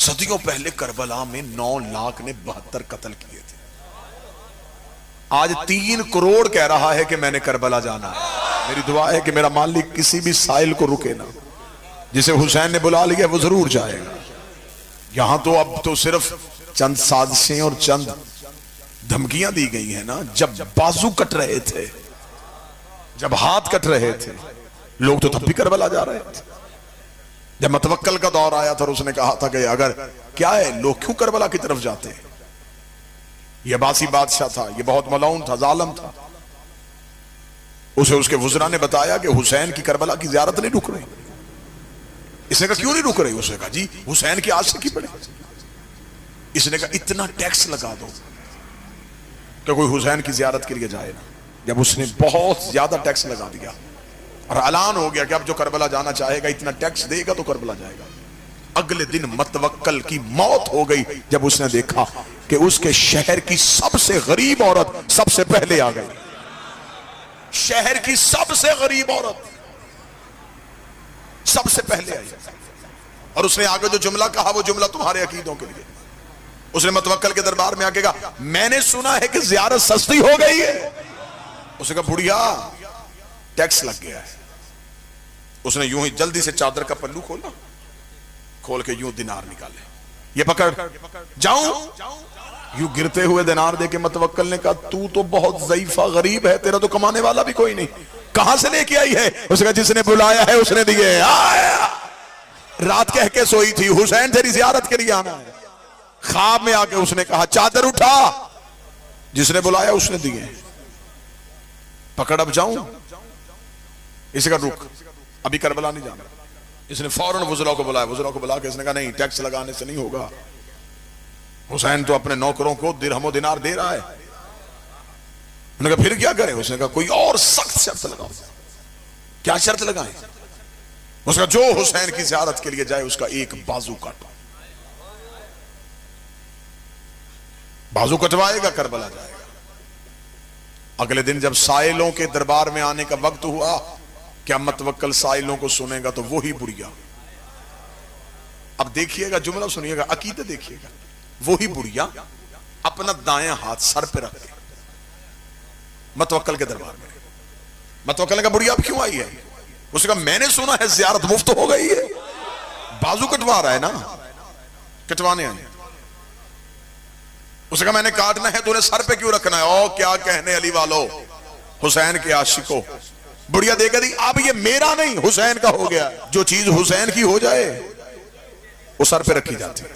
सदियों पहले करबला में 9 लाख ने 72 कत्ल किए थे। आज 3 करोड़ कह रहा है कि मैंने करबला जाना है। मेरी दुआ है कि मेरा मालिक किसी भी साइल को रुके ना, जिसे हुसैन ने बुला लिया वो जरूर जाएगा। यहां तो अब तो सिर्फ चंद साजिशें और चंद धमकियां दी गई है ना। जब बाजू कट रहे थे, जब हाथ कट रहे थे, लोग तो तब भी करबला जा रहे थे। जब मतवक्कल का दौर आया था और उसने कहा था कि अगर क्या है, लोग क्यों करबला की तरफ जाते हैं। यह बासी बादशाह था, यह बहुत मलऊन था, जालिम था। उसे उसके वुज़रा ने बताया कि हुसैन की करबला की ज़ियारत नहीं रुक रही। इसने कहा क्यों नहीं रुक रही। उसने कहा जी हुसैन की आशिकी पड़े। इसने कहा इतना टैक्स लगा दो कि कोई हुसैन की ज़ियारत के लिए जाए ना। जब उसने बहुत ज्यादा टैक्स लगा दिया और ऐलान हो गया कि अब जो करबला जाना चाहेगा इतना टैक्स देगा तो करबला जाएगा, अगले दिन मतवक्कल की मौत हो गई जब उसने देखा कि उसके शहर की सबसे गरीब औरत सबसे पहले आ गई। शहर की सबसे गरीब औरत सबसे पहले आई और उसने आगे जो जुमला कहा वो जुमला तुम्हारे अकीदों के लिए। उसने मतवक्कल के दरबार में आके कहा मैंने सुना है कि ज़ियारत सस्ती हो गई है। उसने कहा बुढ़िया टैक्स लग गया है। उसने यूं ही जल्दी से चादर का पल्लू खोला, खोल के यूं दिनार निकाले, ये पकड़ जाऊं। यूं गिरते हुए दिनार देके मतवक्कल ने कहा तू तो बहुत ज़ईफा गरीब है, तेरा तो कमाने वाला भी कोई नहीं, कहां से लेके आई है। उसने कहा जिसने बुलाया है उसने दिए। रात कह के सोई थी हुसैन तेरी ज़ियारत के लिए आना है। ख्वाब में आके उसने कहा चादर उठा, जिसने बुलाया उसने दिए, पकड़ अब जाऊं। इसका रुक, अभी करबला नहीं जाना। इसने फौरन वुज़रा को बुलाया, वुज़रा को बुला के इसने कहा नहीं टैक्स लगाने से नहीं होगा, हुसैन तो अपने नौकरों को दिरहमो दिनार दे रहा है। उन्होंने कहा फिर क्या करें। उसने कहा कोई और सख्त शर्त लगाओ। क्या शर्त लगाएं। उसका जो हुसैन की ज़ियारत के लिए जाए उसका एक बाजू काटो। बाजू कटवाएगा करबला जाएगा। अगले दिन जब साइलों के दरबार में आने का वक्त हुआ, क्या मतवक्कल साइलों को सुनेगा तो वो ही बुढ़िया। अब देखिएगा जुमला सुनिएगा, अकीदत देखिएगा। वो ही बुढ़िया अपना दायां हाथ सर पे रख के मतवक्कल के दरबार में। मतवक्कल ने कहा बुढ़िया अब क्यों आई है। उसने कहा मैंने सुना है ज़ियारत मुफ्त हो गई है। बाजू कटवा रहा है ना, कटवाने आए। उसने कहा मैंने काटना है, तूने सर पे क्यों रखना है। ओ क्या कहने अली वालों, हुसैन के आशिकों। बुढ़िया देखा दी अब ये मेरा नहीं हुसैन का हो गया। जो चीज हुसैन की हो जाए वो सर पे रखी जाती है।